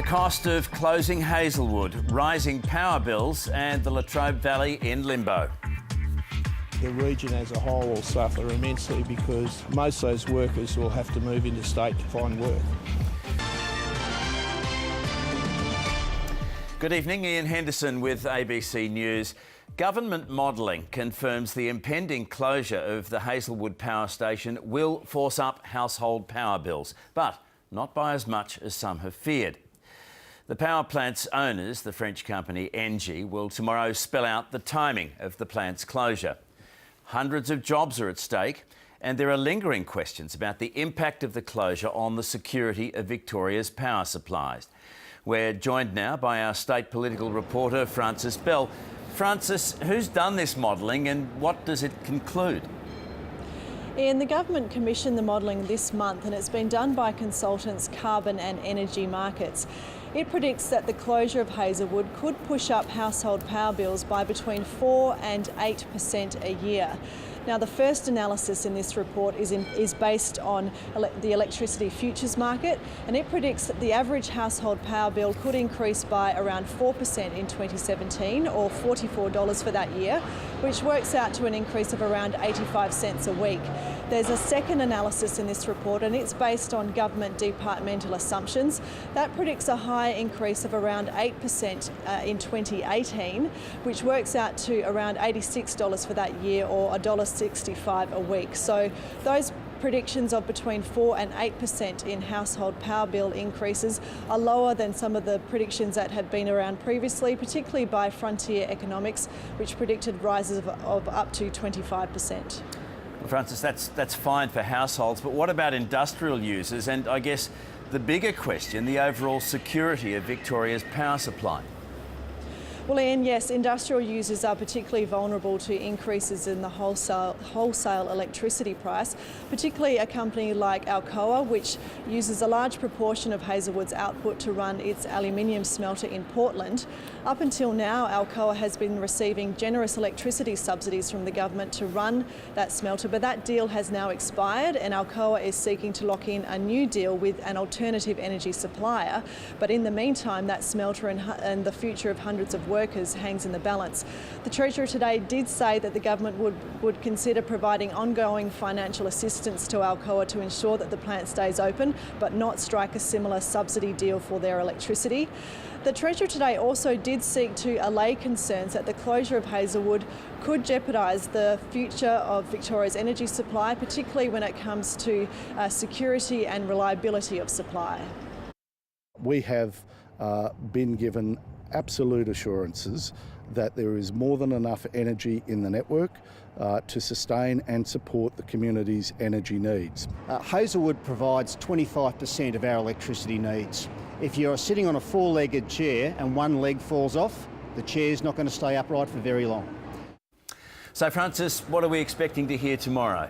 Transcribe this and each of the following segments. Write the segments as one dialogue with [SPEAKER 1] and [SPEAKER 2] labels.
[SPEAKER 1] cost of closing Hazelwood, rising power bills and the Latrobe Valley in limbo.
[SPEAKER 2] The region as a whole will suffer immensely because most of those workers will have to move interstate to find work.
[SPEAKER 1] Good evening, Ian Henderson with ABC News. Government modelling confirms the impending closure of the Hazelwood power station will force up household power bills, but not by as much as some have feared. The power plant's owners, the French company Engie, will tomorrow spell out the timing of the plant's closure. Hundreds of jobs are at stake, and there are lingering questions about the impact of the closure on the security of Victoria's power supplies. We're joined now by our state political reporter, Frances Bell. Frances, who's done this modelling and what does it conclude?
[SPEAKER 3] Ian, the government commissioned the modelling this month and it's been done by consultants Carbon and Energy Markets. It predicts that the closure of Hazelwood could push up household power bills by between 4 and 8% a year. Now, the first analysis in this report is based on the electricity futures market, and it predicts that the average household power bill could increase by around 4% in 2017, or $44 for that year, which works out to an increase of around 85 cents a week. There's a second analysis in this report, and it's based on government departmental assumptions. That predicts a high increase of around 8% in 2018, which works out to around $86 for that year, or $1.65 a week. So those predictions of between 4 and 8% in household power bill increases are lower than some of the predictions that had been around previously, particularly by Frontier Economics, which predicted rises of up to 25%.
[SPEAKER 1] Well, Frances, that's fine for households, but what about industrial users? And I guess the bigger question, the overall security of Victoria's power supply.
[SPEAKER 3] Well, Ian, yes, industrial users are particularly vulnerable to increases in the wholesale electricity price, particularly a company like Alcoa, which uses a large proportion of Hazelwood's output to run its aluminium smelter in Portland. Up until now, Alcoa has been receiving generous electricity subsidies from the government to run that smelter, but that deal has now expired and Alcoa is seeking to lock in a new deal with an alternative energy supplier. But in the meantime, that smelter and the future of hundreds of workers hangs in the balance. The Treasurer today did say that the government would consider providing ongoing financial assistance to Alcoa to ensure that the plant stays open, but not strike a similar subsidy deal for their electricity. The Treasurer today also did seek to allay concerns that the closure of Hazelwood could jeopardise the future of Victoria's energy supply, particularly when it comes to security and reliability of supply.
[SPEAKER 4] We have been given absolute assurances that there is more than enough energy in the network to sustain and support the community's energy needs.
[SPEAKER 5] Hazelwood provides 25% of our electricity needs. If you're sitting on a four-legged chair and one leg falls off, the chair's not going to stay upright for very long.
[SPEAKER 1] So, Frances, what are we expecting to hear tomorrow?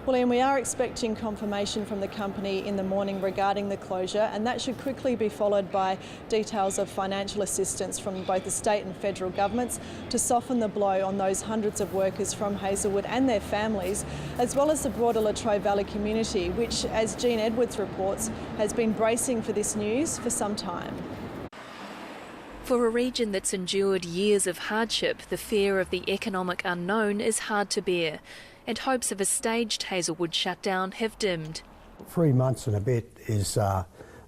[SPEAKER 3] Well, Ian, we are expecting confirmation from the company in the morning regarding the closure, and that should quickly be followed by details of financial assistance from both the state and federal governments to soften the blow on those hundreds of workers from Hazelwood and their families, as well as the broader Latrobe Valley community, which, as Jean Edwards reports, has been bracing for this news for some time.
[SPEAKER 6] For a region that's endured years of hardship, the fear of the economic unknown is hard to bear, and hopes of a staged Hazelwood shutdown have dimmed.
[SPEAKER 7] 3 months and a bit is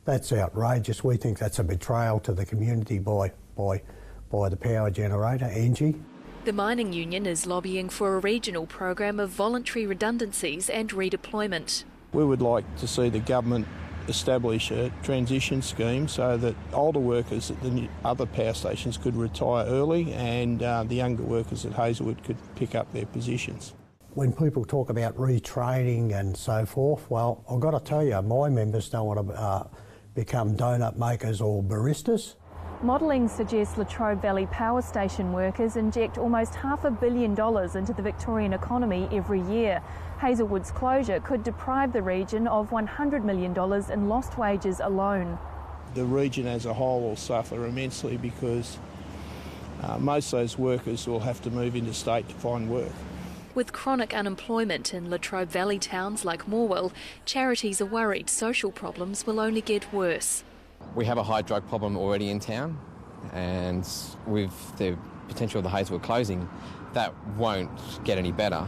[SPEAKER 7] that's outrageous. We think that's a betrayal to the community by the power generator, Engie.
[SPEAKER 6] The mining union is lobbying for a regional program of voluntary redundancies and redeployment.
[SPEAKER 2] We would like to see the government establish a transition scheme so that older workers at the other power stations could retire early and the younger workers at Hazelwood could pick up their positions.
[SPEAKER 7] When people talk about retraining and so forth, well, I've got to tell you, my members don't want to become donut makers or baristas.
[SPEAKER 8] Modelling suggests Latrobe Valley power station workers inject almost $500 million into the Victorian economy every year. Hazelwood's closure could deprive the region of $100 million in lost wages alone.
[SPEAKER 2] The region as a whole will suffer immensely because most of those workers will have to move interstate to find work.
[SPEAKER 6] With chronic unemployment in Latrobe Valley towns like Morwell, charities are worried social problems will only get worse.
[SPEAKER 9] We have a high drug problem already in town, and with the potential of the Hazelwood closing, that won't get any better.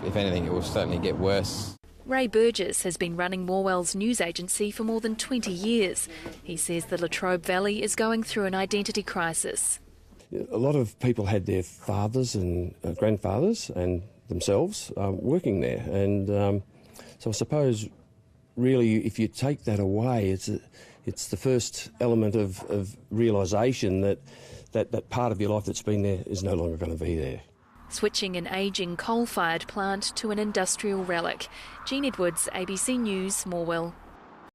[SPEAKER 9] If anything, it will certainly get worse.
[SPEAKER 6] Ray Burgess has been running Morwell's news agency for more than 20 years. He says the Latrobe Valley is going through an identity crisis.
[SPEAKER 10] A lot of people had their fathers and grandfathers and themselves working there, and so I suppose really if you take that away, it's the first element of realisation that part of your life that's been there is no longer going to be there.
[SPEAKER 6] Switching an ageing coal-fired plant to an industrial relic. Jean Edwards, ABC News, Morwell.